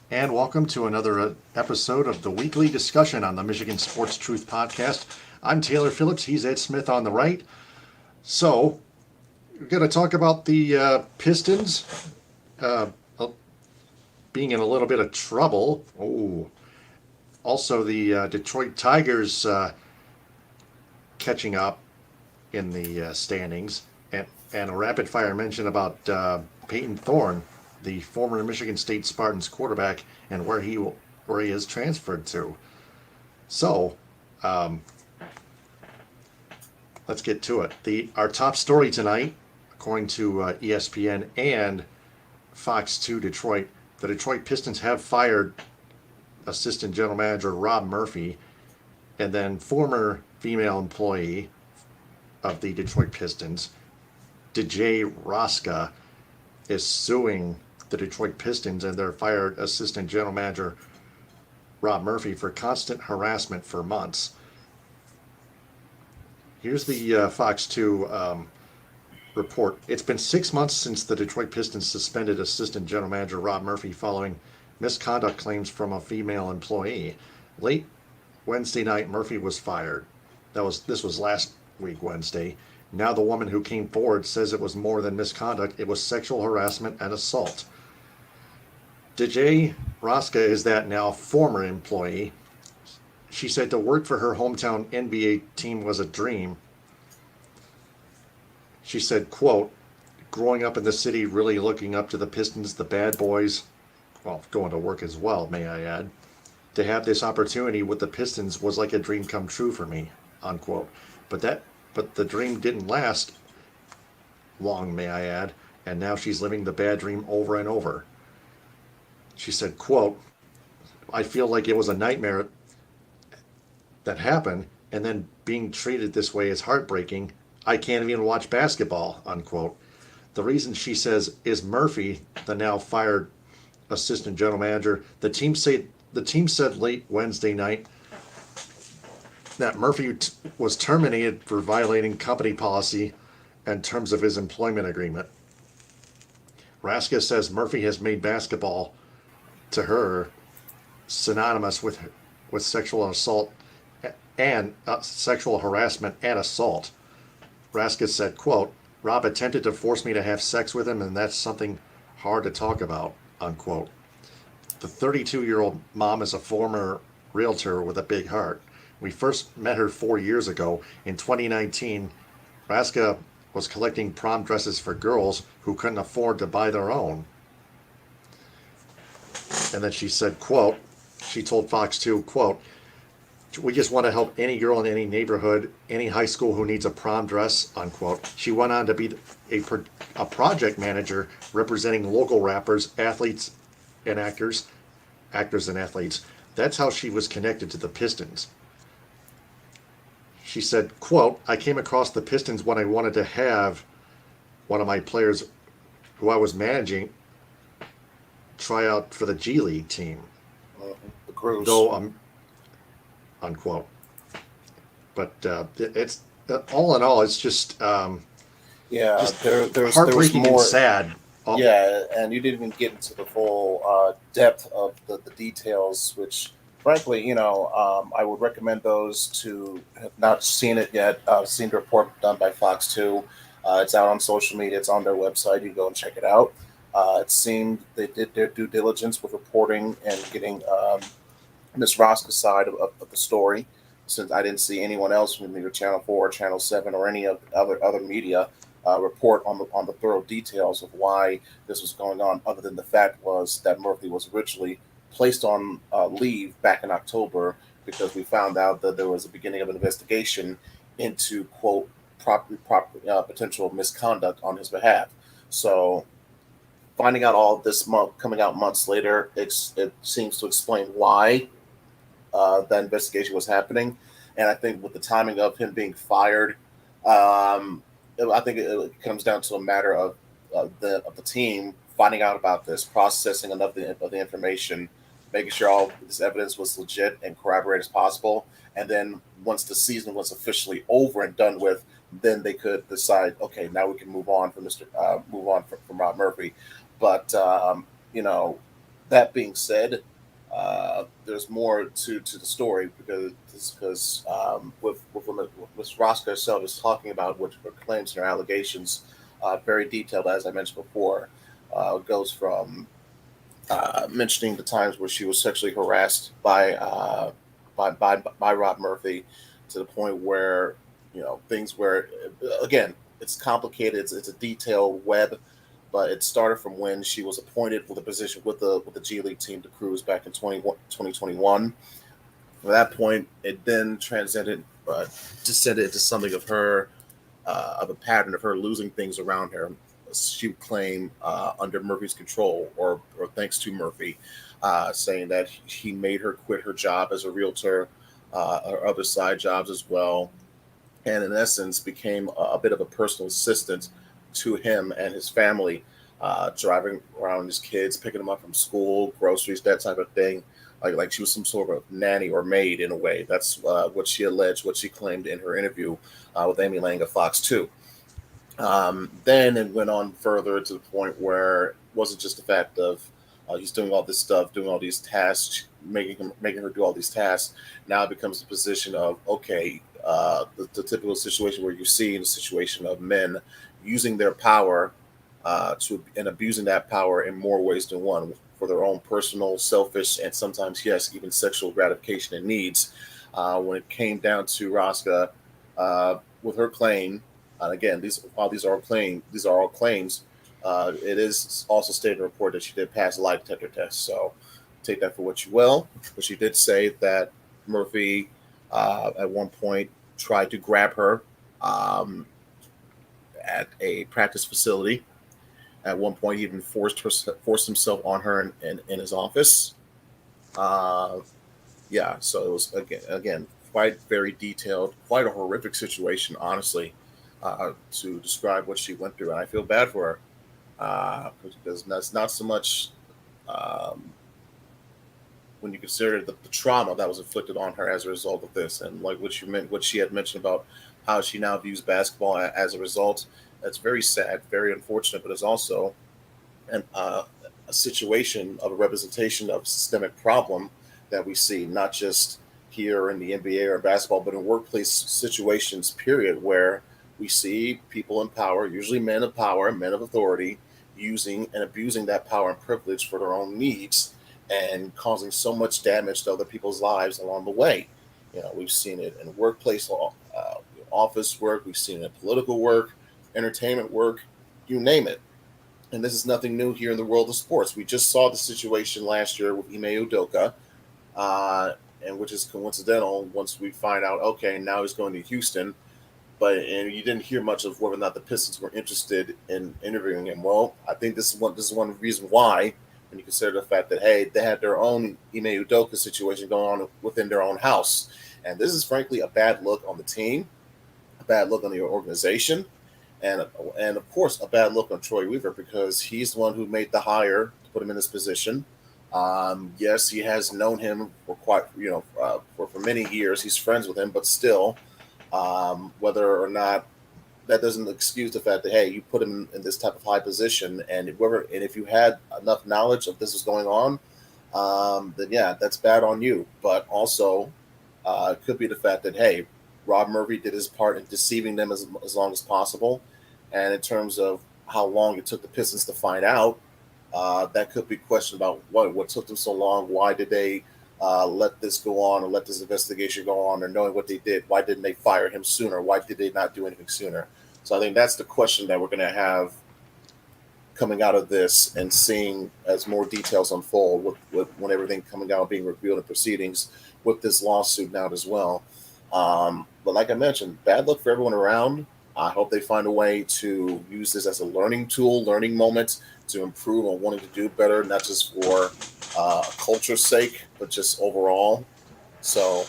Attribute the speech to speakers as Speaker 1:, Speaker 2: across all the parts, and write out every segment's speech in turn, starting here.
Speaker 1: And welcome to another episode of the weekly discussion on the Michigan Sports Truth Podcast. I'm Taylor Phillips. He's Ed Smith on the right. So, we're going to talk about the Pistons uh, being in a little bit of trouble. Oh, also the Detroit Tigers catching up in the standings, and a rapid fire mention about Payton Thorne, the former Michigan State Spartans quarterback, and where he is transferred to. So, let's get to it. Our top story tonight, according to ESPN and Fox 2 Detroit, the Detroit Pistons have fired assistant general manager Rob Murphy, and then former female employee of the Detroit Pistons, DJ Roska, is suing the Detroit Pistons and their fired assistant general manager Rob Murphy for constant harassment for months. Here's the Fox 2 report. It's been 6 months since the Detroit Pistons suspended assistant general manager Rob Murphy following misconduct claims from a female employee. Late Wednesday night, Murphy was fired. This was last week Wednesday. Now the woman who came forward says it was more than misconduct. It was sexual harassment and assault. DJ Roska is that now former employee. She said to work for her hometown NBA team was a dream. She said, quote, growing up in the city, really looking up to the Pistons, the bad boys, well, going to work as well, may I add. To have this opportunity with the Pistons was like a dream come true for me, unquote. But the dream didn't last long, may I add, and now she's living the bad dream over and over. She said, quote, I feel like it was a nightmare that happened, and then being treated this way is heartbreaking. I can't even watch basketball, unquote. The reason, she says, is Murphy, the now fired assistant general manager. The team said late Wednesday night that Murphy was terminated for violating company policy and terms of his employment agreement. Raska says Murphy has made basketball, to her, synonymous with sexual assault and sexual harassment and assault. Raska said, quote, Rob attempted to force me to have sex with him, and that's something hard to talk about, unquote. The 32-year-old mom is a former realtor with a big heart. We first met her 4 years ago. In 2019, Raska was collecting prom dresses for girls who couldn't afford to buy their own. And then she said, quote, she told Fox 2, quote, we just want to help any girl in any neighborhood, any high school who needs a prom dress, unquote. She went on to be a project manager representing local rappers, athletes, and actors and athletes. That's how she was connected to the Pistons. She said, quote, I came across the Pistons when I wanted to have one of my players who I was managing try out for the G League team.
Speaker 2: The Cruz.
Speaker 1: Though, unquote. But it's all in all, it's just
Speaker 2: Yeah, there was
Speaker 1: heartbreaking and
Speaker 2: more.
Speaker 1: sad.
Speaker 2: Yeah, and you didn't even get into the full depth of the details, which, frankly, I would recommend those to have not seen it yet. Seen the report done by Fox 2. It's out on social media. It's on their website. You can go and check it out. It seemed they did their due diligence with reporting and getting Miss Roscoe's side of the story, since I didn't see anyone else from either Channel 4 or Channel 7 or any of other media report on the thorough details of why this was going on, other than the fact was that Murphy was originally placed on leave back in October because we found out that there was a beginning of an investigation into, quote, potential misconduct on his behalf. So finding out all this month, coming out months later, it seems to explain why that investigation was happening. And I think with the timing of him being fired, I think it comes down to a matter of the team finding out about this, processing enough of the information, making sure all this evidence was legit and corroborated as possible, and then once the season was officially over and done with, then they could decide, okay, now we can move on from Rob Murphy. But That being said, there's more to the story because with Ms. Roscoe herself is talking about what her claims and her allegations, very detailed as I mentioned before. Goes from mentioning the times where she was sexually harassed by Rob Murphy, to the point where things where again it's complicated. It's a detailed web, but it started from when she was appointed for the position with the G League team, the Cruise, back in 2021. From that point, it then descended into something of her of a pattern of her losing things around her. She would claim under Murphy's control, or thanks to Murphy, saying that he made her quit her job as a realtor, or other side jobs as well, and in essence became a bit of a personal assistant to him and his family, driving around his kids, picking them up from school, groceries, that type of thing. Like she was some sort of nanny or maid in a way. That's what she alleged, what she claimed in her interview with Amy Lang of Fox 2. Then it went on further to the point where it wasn't just the fact of he's doing all this stuff, doing all these tasks, making her do all these tasks. Now it becomes the position of, okay, the typical situation where you see in a situation of men using their power and abusing that power in more ways than one, for their own personal, selfish, and sometimes, yes, even sexual gratification and needs. When it came down to Rosca, with her claim, and again, while these are all claims. It is also stated in the report that she did pass a lie detector test. So take that for what you will. But she did say that Murphy, at one point, tried to grab her at a practice facility. At one point, he even forced himself on her in his office. Uh, yeah, so it was again quite very detailed, quite a horrific situation, honestly, to describe what she went through, and I feel bad for her, because that's not so much um, when you consider the trauma that was inflicted on her as a result of this, and like what she had mentioned about how she now views basketball as a result. That's very sad, very unfortunate, but it's also an, a situation of a representation of systemic problem that we see not just here in the NBA or basketball, but in workplace situations, period, where we see people in power, usually men of power, men of authority, using and abusing that power and privilege for their own needs, and causing so much damage to other people's lives along the way. We've seen it in workplace law, office work, we've seen it in political work, entertainment work, you name it. And this is nothing new here in the world of sports. We just saw the situation last year with Ime Udoka, uh, and which is coincidental once we find out, okay, now he's going to Houston. And you didn't hear much of whether or not the Pistons were interested in interviewing him. Well, I think this is one reason why, when you consider the fact that, hey, they had their own Ime Udoka situation going on within their own house, and this is frankly a bad look on the team, a bad look on the organization, and and of course a bad look on Troy Weaver, because he's the one who made the hire to put him in this position. Yes, he has known him for quite for many years. He's friends with him, but still, whether or not that doesn't excuse the fact that, hey, you put him in this type of high position, and if you had enough knowledge of this was going on, then yeah, that's bad on you. But also, it could be the fact that, hey, Rob Murphy did his part in deceiving them as long as possible, and in terms of how long it took the Pistons to find out, that could be questioned about what took them so long. Why did they let this go on, or let this investigation go on, or knowing what they did? Why didn't they fire him sooner? Why did they not do anything sooner? So I think that's the question that we're going to have coming out of this, and seeing as more details unfold when everything coming out being revealed in proceedings with this lawsuit now as well. But like I mentioned, bad luck for everyone around. I hope they find a way to use this as a learning tool, learning moment to improve on wanting to do better, not just for culture's sake, but just overall. So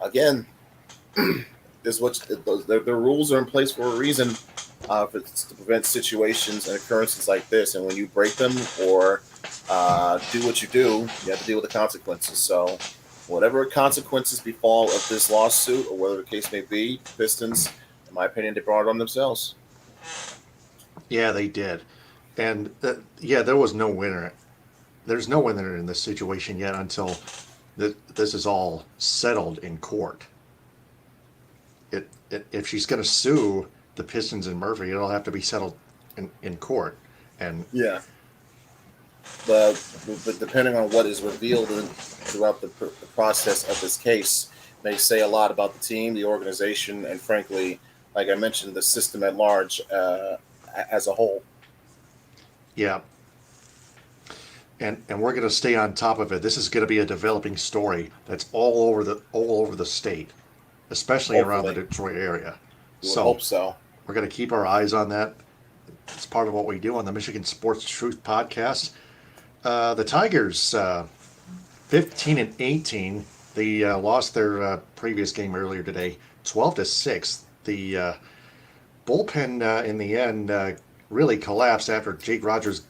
Speaker 2: again, this what the rules are in place for a reason, to prevent situations and occurrences like this. And when you break them, or do what you do, you have to deal with the consequences. So whatever consequences befall of this lawsuit, or whatever the case may be, Pistons, in my opinion, they brought it on themselves.
Speaker 1: Yeah, they did. And yeah, there was no winner. there's no winner in this situation yet until this is all settled in court. If she's going to sue the Pistons and Murphy, it'll have to be settled in court. And
Speaker 2: Yeah. But depending on what is revealed throughout the process of this case, may say a lot about the team, the organization, and frankly, like I mentioned, the system at large as a whole.
Speaker 1: yeah, and we're going to stay on top of it. This is going to be a developing story that's all over the state, especially around the
Speaker 2: Hopefully.
Speaker 1: Detroit area.
Speaker 2: We would
Speaker 1: So
Speaker 2: hope so.
Speaker 1: we're going to keep our eyes on that. It's part of what we do on the Michigan Sports Truth podcast. The Tigers, 15-18. They lost their previous game earlier today, 12-6. The bullpen in the end really collapsed after Jake Rogers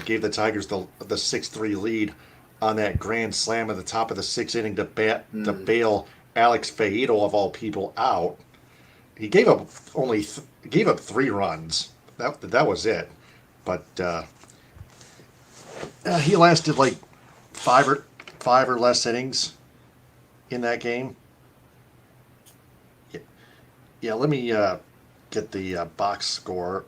Speaker 1: gave the Tigers the 6-3 lead on that grand slam at the top of the sixth inning to bail Alex Faedo of all people out. He gave up gave up 3 runs. That was it. But he lasted like five or less innings in that game. Yeah, let me get the box score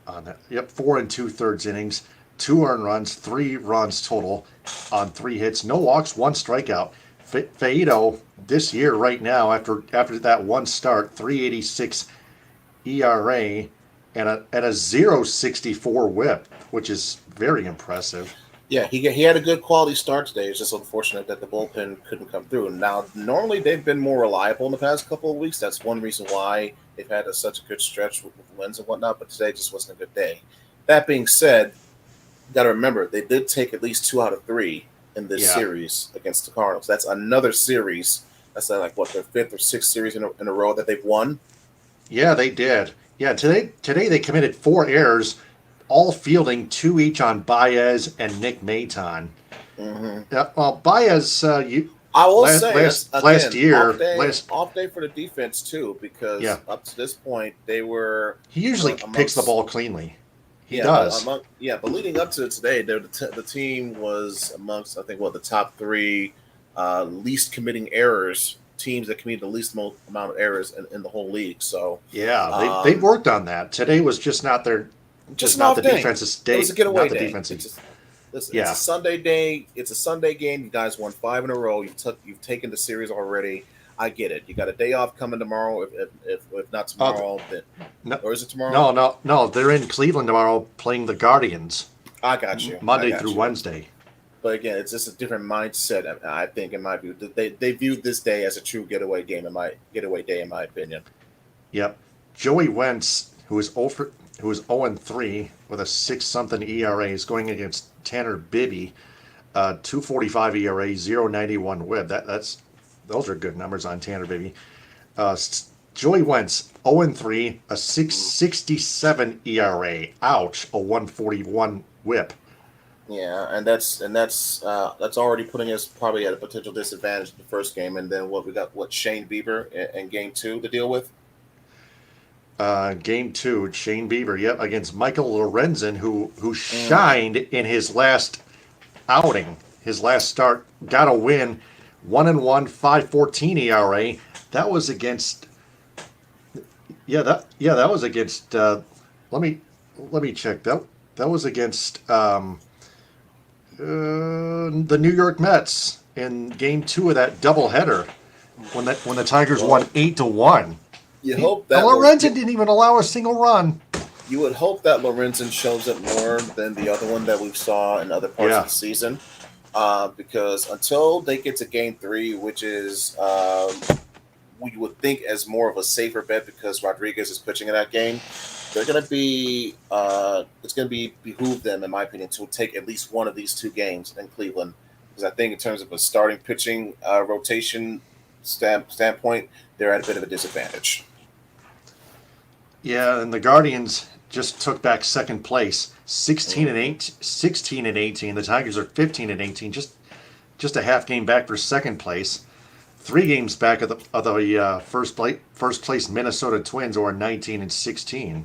Speaker 1: on that. Yep, 4 2/3 innings, 2 earned runs, 3 runs total on 3 hits, no walks, 1 strikeout. Faedo this year right now after that one start, 3.86 ERA and a 0.64 WHIP, which is very impressive.
Speaker 2: Yeah, he had a good quality start today. It's just unfortunate that the bullpen couldn't come through. Now, normally they've been more reliable in the past couple of weeks. That's one reason why they've had such a good stretch with wins and whatnot. But today just wasn't a good day. That being said, you got to remember they did take at least 2 out of 3 in this series against the Cardinals. That's another series. That's like what their 5th or 6th series in a row that they've won.
Speaker 1: Yeah, they did. Yeah, today they committed 4 errors, all fielding 2 each on Baez and Nick Maton.
Speaker 2: Mm-hmm.
Speaker 1: Well, Baez,
Speaker 2: I will
Speaker 1: last year,
Speaker 2: off day for the defense too, because up to this point they were.
Speaker 1: He usually picks the ball cleanly. He does.
Speaker 2: But leading up to today, the team was amongst the top 3 least committing errors. Teams that committed the least amount of errors in the whole league. So
Speaker 1: they worked on that. Today was just not their. Just not the defense's day.
Speaker 2: It was a getaway
Speaker 1: day.
Speaker 2: It's a Sunday day. It's a Sunday game. You guys won 5 in a row. You've taken the series already. I get it. You got a day off coming tomorrow. If not tomorrow, or is it tomorrow?
Speaker 1: No. They're in Cleveland tomorrow playing the Guardians.
Speaker 2: I got you.
Speaker 1: Monday through Wednesday.
Speaker 2: But again, it's just a different mindset. I think, in my view, they viewed this day as a true getaway day, in my opinion. Yep.
Speaker 1: Joey Wentz, who is 0-3 with a 6-something ERA, is going against Tanner Bibby, 2.45 ERA, 0.91 WHIP. Those are good numbers on Tanner Bibby. Joey Wentz, 0-3, a 6.67 ERA. Ouch, a 1.41 WHIP.
Speaker 2: Yeah, and that's already putting us probably at a potential disadvantage in the first game, and then we got Shane Bieber in game 2 to deal with.
Speaker 1: Game 2, Shane Bieber, against Michael Lorenzen, who shined in his last outing, his last start, got a win, 1-1, 5.14 ERA. That was against. That was against. Let me check. That was against the New York Mets in Game 2 of that doubleheader when the Tigers won 8-1.
Speaker 2: You hope that
Speaker 1: Lorenzen didn't even allow a single run.
Speaker 2: You would hope that Lorenzen shows it more than the other one that we saw in other parts of the season, because until they get to Game 3, which is we would think as more of a safer bet because Rodriguez is pitching in that game, they're going to be it's going to behoove them, in my opinion, to take at least one of these 2 games in Cleveland, because I think in terms of a starting pitching rotation standpoint, they're at a bit of a disadvantage.
Speaker 1: Yeah, and the Guardians just took back second place, 16-18. The Tigers are 15-18, just a half game back for second place. 3 games back of the first place Minnesota Twins, who are 19-16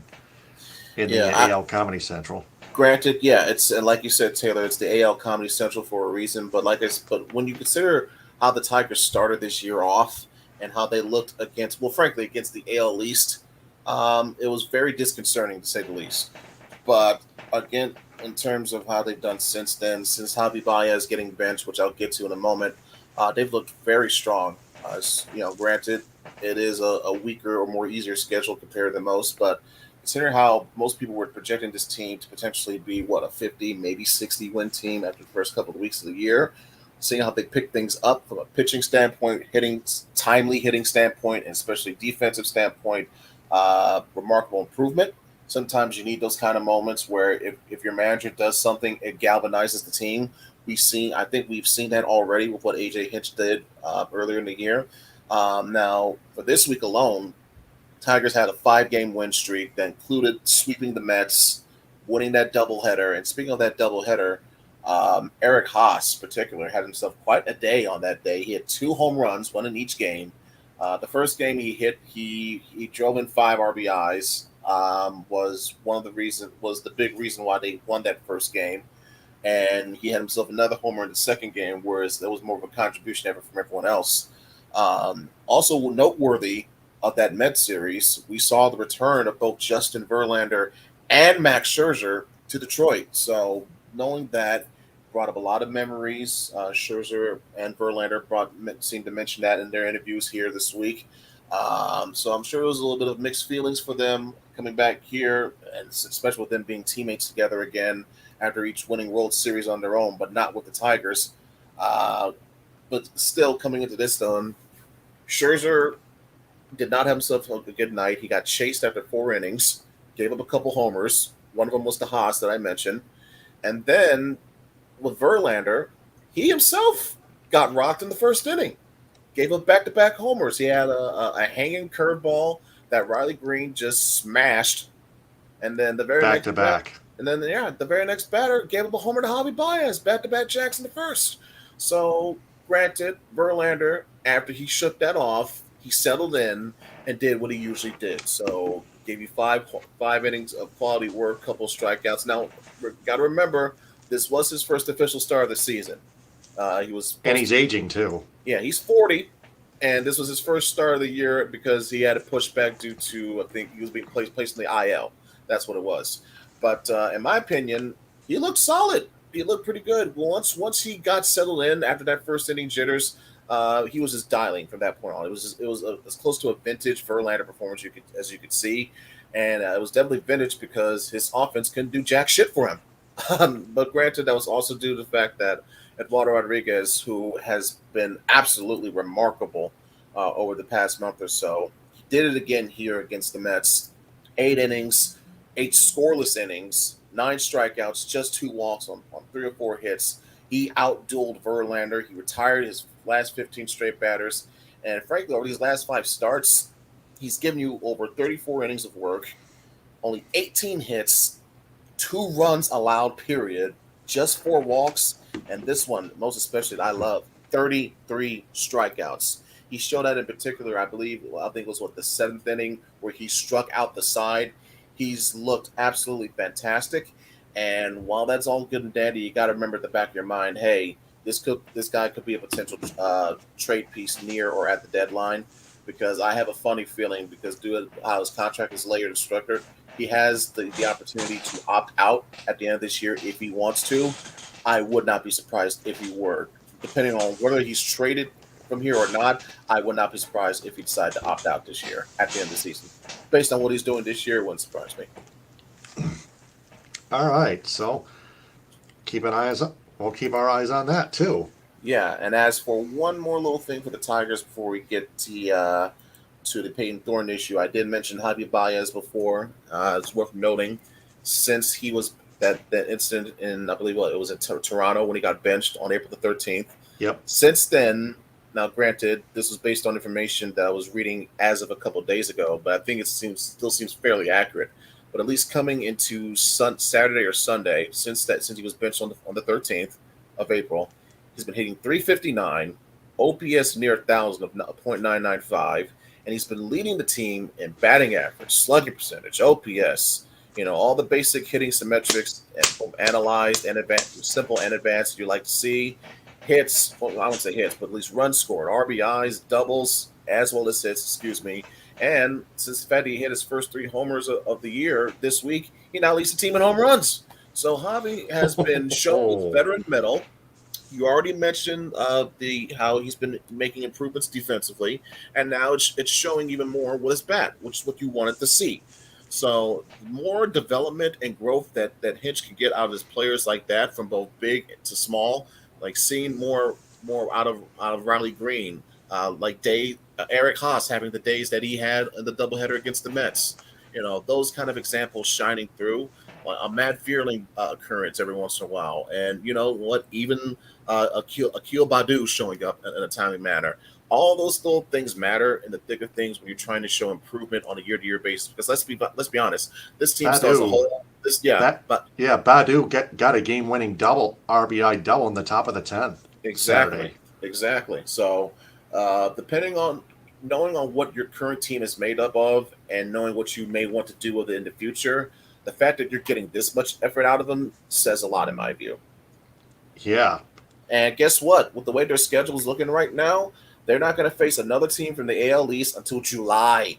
Speaker 1: in the AL Comedy Central.
Speaker 2: Granted, yeah, it's and like you said, Taylor, it's the AL Comedy Central for a reason. But but when you consider how the Tigers started this year off and how they looked against, well, frankly, against the AL East, it was very disconcerting to say the least. But again, in terms of how they've done since then, since Javi Baez getting benched, which I'll get to in a moment, they've looked very strong. Granted, it is a weaker or more easier schedule compared to most, but consider how most people were projecting this team to potentially be what a 50, maybe 60 win team after the first couple of weeks of the year. Seeing how they pick things up from a pitching standpoint, timely hitting standpoint, and especially defensive standpoint, remarkable improvement. Sometimes you need those kind of moments where if your manager does something, it galvanizes the team. I think we've seen that already with what AJ Hinch did earlier in the year. Now, for this week alone, Tigers had a 5-game win streak that included sweeping the Mets, winning that doubleheader. And speaking of that doubleheader, Eric Haas, in particular, had himself quite a day on that day. He had 2 home runs, one in each game. The first game he hit, he drove in 5 RBIs. Was the big reason why they won that first game. And he had himself another homer in the second game, whereas there was more of a contribution ever from everyone else. Also noteworthy of that Mets series, we saw the return of both Justin Verlander and Max Scherzer to Detroit. So knowing that brought up a lot of memories. Scherzer and Verlander seemed to mention that in their interviews here this week. So I'm sure it was a little bit of mixed feelings for them coming back here, and especially with them being teammates together again after each winning World Series on their own, but not with the Tigers. But still, coming into this, Scherzer did not have himself a good night. He got chased after 4 innings, gave up a couple homers. One of them was the Haas that I mentioned. And then with Verlander, he himself got rocked in the first inning. Gave up back-to-back homers. He had a hanging curveball that Riley Green just smashed, and then the very
Speaker 1: Back to back.
Speaker 2: the very next batter gave up a homer to Javi Baez, back-to-back jacks in the first. So, granted, Verlander, after he shook that off, he settled in and did what he usually did. So, gave you five innings of quality work, couple strikeouts. Now, got to remember, this was his first official start of the season.
Speaker 1: And he's aging too.
Speaker 2: Yeah, he's 40, and this was his first start of the year because he had a pushback due to, I think, he was being placed in the IL. That's what it was. But in my opinion, he looked solid. He looked pretty good. Once he got settled in after that first inning jitters, he was just dialing from that point on. It was as close to a vintage Verlander performance as you could see, and it was definitely vintage because his offense couldn't do jack shit for him. But granted, that was also due to the fact that Eduardo Rodriguez, who has been absolutely remarkable over the past month or so, he did it again here against the Mets. 8 innings, 8 scoreless innings, 9 strikeouts, just 2 walks on 3 or 4 hits. He outdueled Verlander. He retired his last 15 straight batters. And frankly, over these last 5 starts, he's given you over 34 innings of work, only 18 hits, 2 runs allowed, period, just 4 walks, and this one, most especially, that I love, 33 strikeouts. He showed that in particular, I think it was the 7th inning where he struck out the side. He's looked absolutely fantastic, and while that's all good and dandy, you got to remember at the back of your mind, hey, this guy could be a potential trade piece near or at the deadline, because I have a funny feeling, because due to how his contract is layered and structured, he has the opportunity to opt out at the end of this year if he wants to. I would not be surprised if he were. Depending on whether he's traded from here or not, I would not be surprised if he decided to opt out this year at the end of the season. Based on what he's doing this year, it wouldn't surprise me.
Speaker 1: All right, so we'll keep our eyes on that too.
Speaker 2: Yeah, and as for one more little thing for the Tigers before we get to the Payton Thorne issue, I did mention Javi Baez before. It's worth noting, since he was that incident in, I believe it was in Toronto when he got benched on April the 13th.
Speaker 1: Yep.
Speaker 2: Since then, now granted, this was based on information that I was reading as of a couple of days ago, but I think it still seems fairly accurate. But at least coming into Saturday or Sunday, since he was benched on the 13th of April, he's been hitting .359, OPS near 1,000 of .995, and he's been leading the team in batting average, slugging percentage, OPS, All the basic hitting symmetrics analyzed and advanced, simple and advanced you like to see. Hits, well, I wouldn't say hits, but at least runs scored, RBIs, doubles, as well as hits, excuse me. And since the fact he hit his first 3 homers of the year this week, he now leads the team in home runs. So Javi has been shown with veteran mettle. You already mentioned the how he's been making improvements defensively, and now it's showing even more with his bat, which is what you wanted to see. So more development and growth that Hinch can get out of his players like that, from both big to small, like seeing more out of Riley Green, like Eric Haas having the days that he had in the doubleheader against the Mets. Those kind of examples shining through. A Matt Vierling occurrence every once in a while, and you know what? Even Akil Badu showing up in a timely manner. All those little things matter in the thick of things when you're trying to show improvement on a year-to-year basis. Because let's be honest, this team still has a whole.
Speaker 1: Badu got a game-winning double RBI double in the top of the 10th.
Speaker 2: Exactly. So, depending on knowing on what your current team is made up of, and knowing what you may want to do with it in the future, the fact that you're getting this much effort out of them says a lot, in my view.
Speaker 1: Yeah.
Speaker 2: And guess what? With the way their schedule is looking right now, they're not going to face another team from the AL East until July.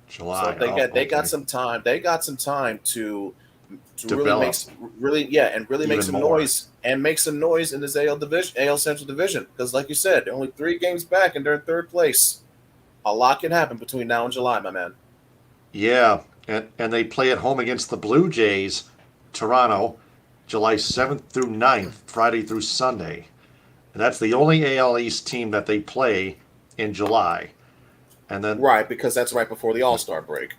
Speaker 2: So they got some time. They got some time to really make some noise and make some noise in this AL Central Division. Because, like you said, they're only 3 games back and they're in 3rd place. A lot can happen between now and July, my man.
Speaker 1: Yeah, and they play at home against the Blue Jays, Toronto, July 7th through 9th, Friday through Sunday. And that's the only AL East team that they play in July. And then
Speaker 2: because that's right before the All-Star break.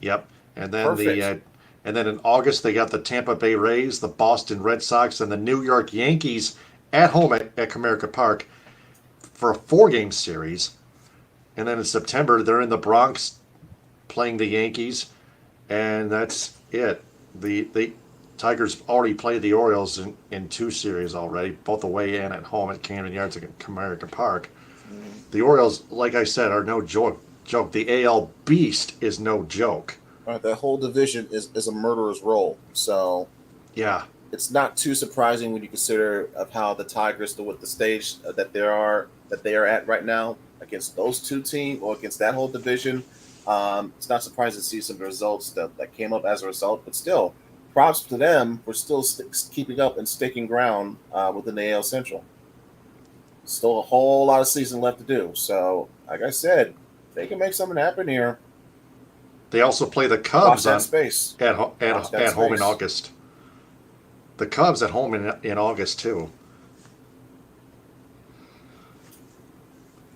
Speaker 1: Yep. And then and then in August they got the Tampa Bay Rays, the Boston Red Sox, and the New York Yankees at home at Comerica Park for a 4-game series. And then in September they're in the Bronx playing the Yankees, and that's it. The Tigers already played the Orioles in 2 series already, both away and at home at Camden Yards at Comerica Park. The Orioles, like I said, are no joke. The AL Beast is no joke.
Speaker 2: The whole division is a murderer's row. So
Speaker 1: yeah,
Speaker 2: it's not too surprising when you consider of how the Tigers, with the stage that they are at right now against those 2 teams or against that whole division. It's not surprising to see some results that came up as a result. But still, props to them for still keeping up and sticking ground within the AL Central. Still a whole lot of season left to do. So, like I said, they can make something happen here.
Speaker 1: They also play the Cubs at home in August. The Cubs at home in August, too.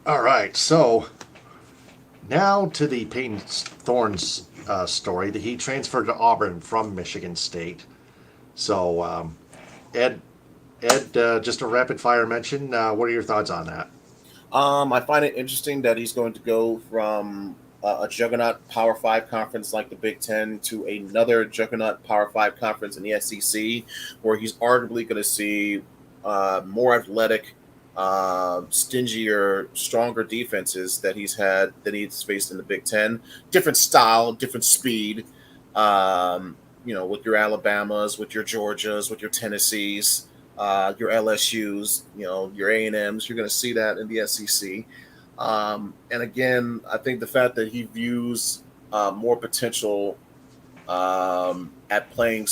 Speaker 1: All right, so now to the Payton Thorne's story. That he transferred to Auburn from Michigan State. So, Ed, just a rapid-fire mention. What are your thoughts on that?
Speaker 2: I find it interesting that he's going to go from a juggernaut Power 5 conference like the Big Ten to another juggernaut Power 5 conference in the SEC, where he's arguably going to see more athletic, stingier, stronger defenses that he's faced in the Big Ten. Different style, different speed. With your Alabamas, with your Georgias, with your Tennessees, your LSUs, your A&Ms. You're going to see that in the SEC. And again, I think the fact that he views more potential at playing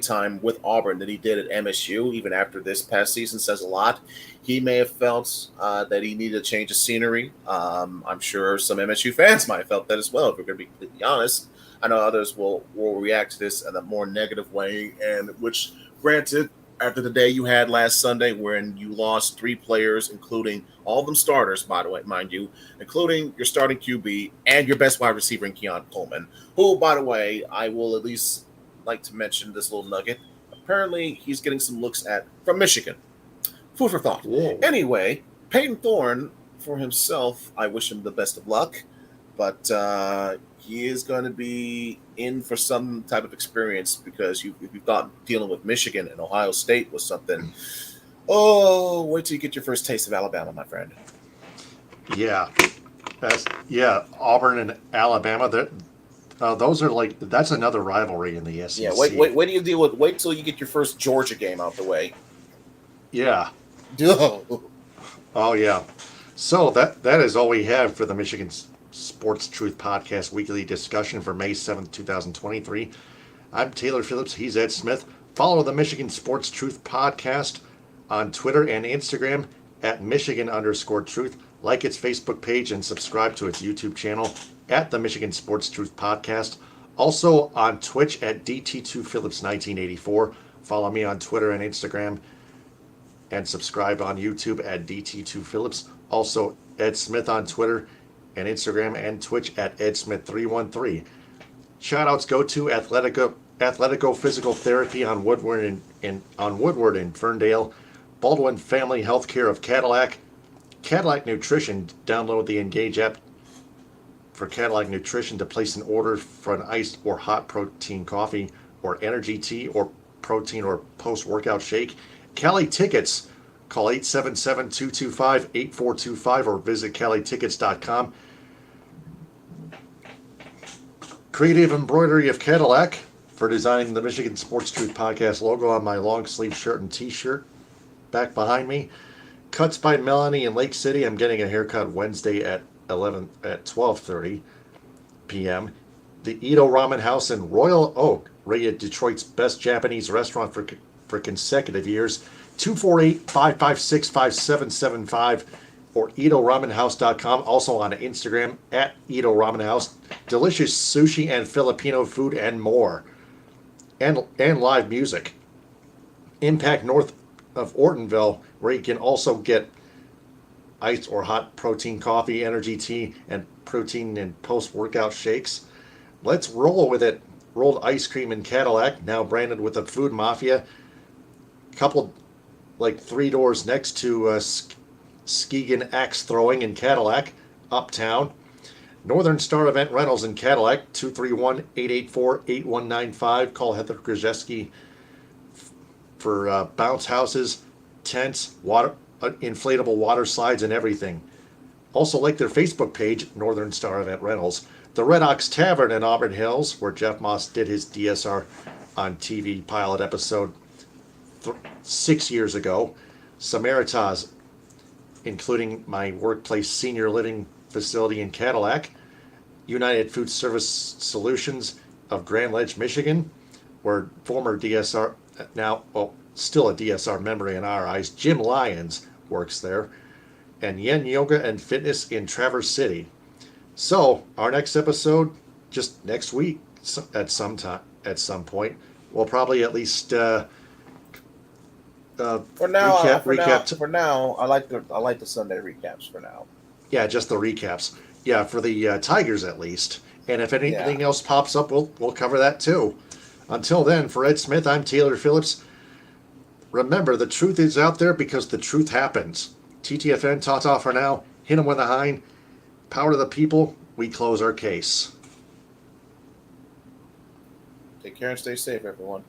Speaker 2: time with Auburn than he did at MSU, even after this past season, says a lot. He may have felt that he needed a change of scenery. I'm sure some MSU fans might have felt that as well, if we're going to be completely honest. I know others will react to this in a more negative way, and which, granted, after the day you had last Sunday when you lost 3 players, including all of them starters, by the way, mind you, including your starting QB and your best wide receiver in Keon Coleman, who, by the way, I will at least like to mention this little nugget. Apparently, he's getting some looks from Michigan. Food for thought.
Speaker 1: Whoa.
Speaker 2: Anyway, Payton Thorne, for himself, I wish him the best of luck, but he is going to be in for some type of experience, because if you thought dealing with Michigan and Ohio State was something, wait till you get your first taste of Alabama, my friend.
Speaker 1: Yeah, Auburn and Alabama. Those are like that's another rivalry in the
Speaker 2: Yeah,
Speaker 1: SEC.
Speaker 2: wait do you deal with? Wait till you get your first Georgia game out the way.
Speaker 1: Yeah.
Speaker 2: Duh.
Speaker 1: Oh yeah. So that is all we have for the Michigan Sports Truth Podcast weekly discussion for May 7th, 2023. I'm Taylor Phillips. He's Ed Smith. Follow the Michigan Sports Truth Podcast on Twitter and Instagram at Michigan_Truth. Like its Facebook page and subscribe to its YouTube channel at the Michigan Sports Truth Podcast. Also on Twitch at DT2Phillips1984. Follow me on Twitter and Instagram and subscribe on YouTube at DT2Phillips. Also Ed Smith on Twitter and Instagram and Twitch at EdSmith313. Shoutouts go to Athletico Physical Therapy on Woodward in Ferndale, Baldwin Family Healthcare of Cadillac, Cadillac Nutrition. Download the Engage app for Cadillac Nutrition to place an order for an iced or hot protein coffee or energy tea or protein or post-workout shake. Cali Tickets. Call 877-225-8425 or visit CaliTickets.com. Creative Embroidery of Cadillac for designing the Michigan Sports Truth Podcast logo on my long sleeve shirt and t-shirt back behind me. Cuts by Melanie in Lake City. I'm getting a haircut Wednesday at 12:30 p.m. The Edo Ramen House in Royal Oak, rated Detroit's best Japanese restaurant for consecutive years. 248-556-5775 or EdoRamenHouse.com. Also on Instagram at Edo Ramen House. Delicious sushi and Filipino food and more. And live music. Impact north of Ortonville, where you can also get iced or hot protein coffee, energy tea, and protein and post-workout shakes. Let's roll with it. Rolled ice cream in Cadillac, now branded with the Food Mafia. Couple, like 3 doors next to Skegan Axe Throwing in Cadillac, uptown. Northern Star Event Rentals in Cadillac, 231-884-8195. Call Heather Krzyzewski for bounce houses, tents, water, inflatable water slides, and everything. Also like their Facebook page, Northern Star Event Rentals. The Red Ox Tavern in Auburn Hills, where Jeff Moss did his DSR on TV pilot episode 6 years ago. Samaritas, including my workplace senior living facility in Cadillac. United Food Service Solutions of Grand Ledge, Michigan, where former DSR, now, well, still a DSR member in our eyes, Jim Lyons works there. And Yen Yoga and Fitness in Traverse City. So, our next episode, just next week at some point, we'll probably at least
Speaker 2: For now, I like the Sunday recaps for now.
Speaker 1: Yeah, just the recaps. Yeah, for the Tigers at least. And if anything else pops up, we'll cover that too. Until then, for Ed Smith, I'm Taylor Phillips. Remember, the truth is out there because the truth happens. TTFN, ta-ta for now. Hit 'em with a hind. Power to the people. We close our case.
Speaker 2: Take care and stay safe, everyone.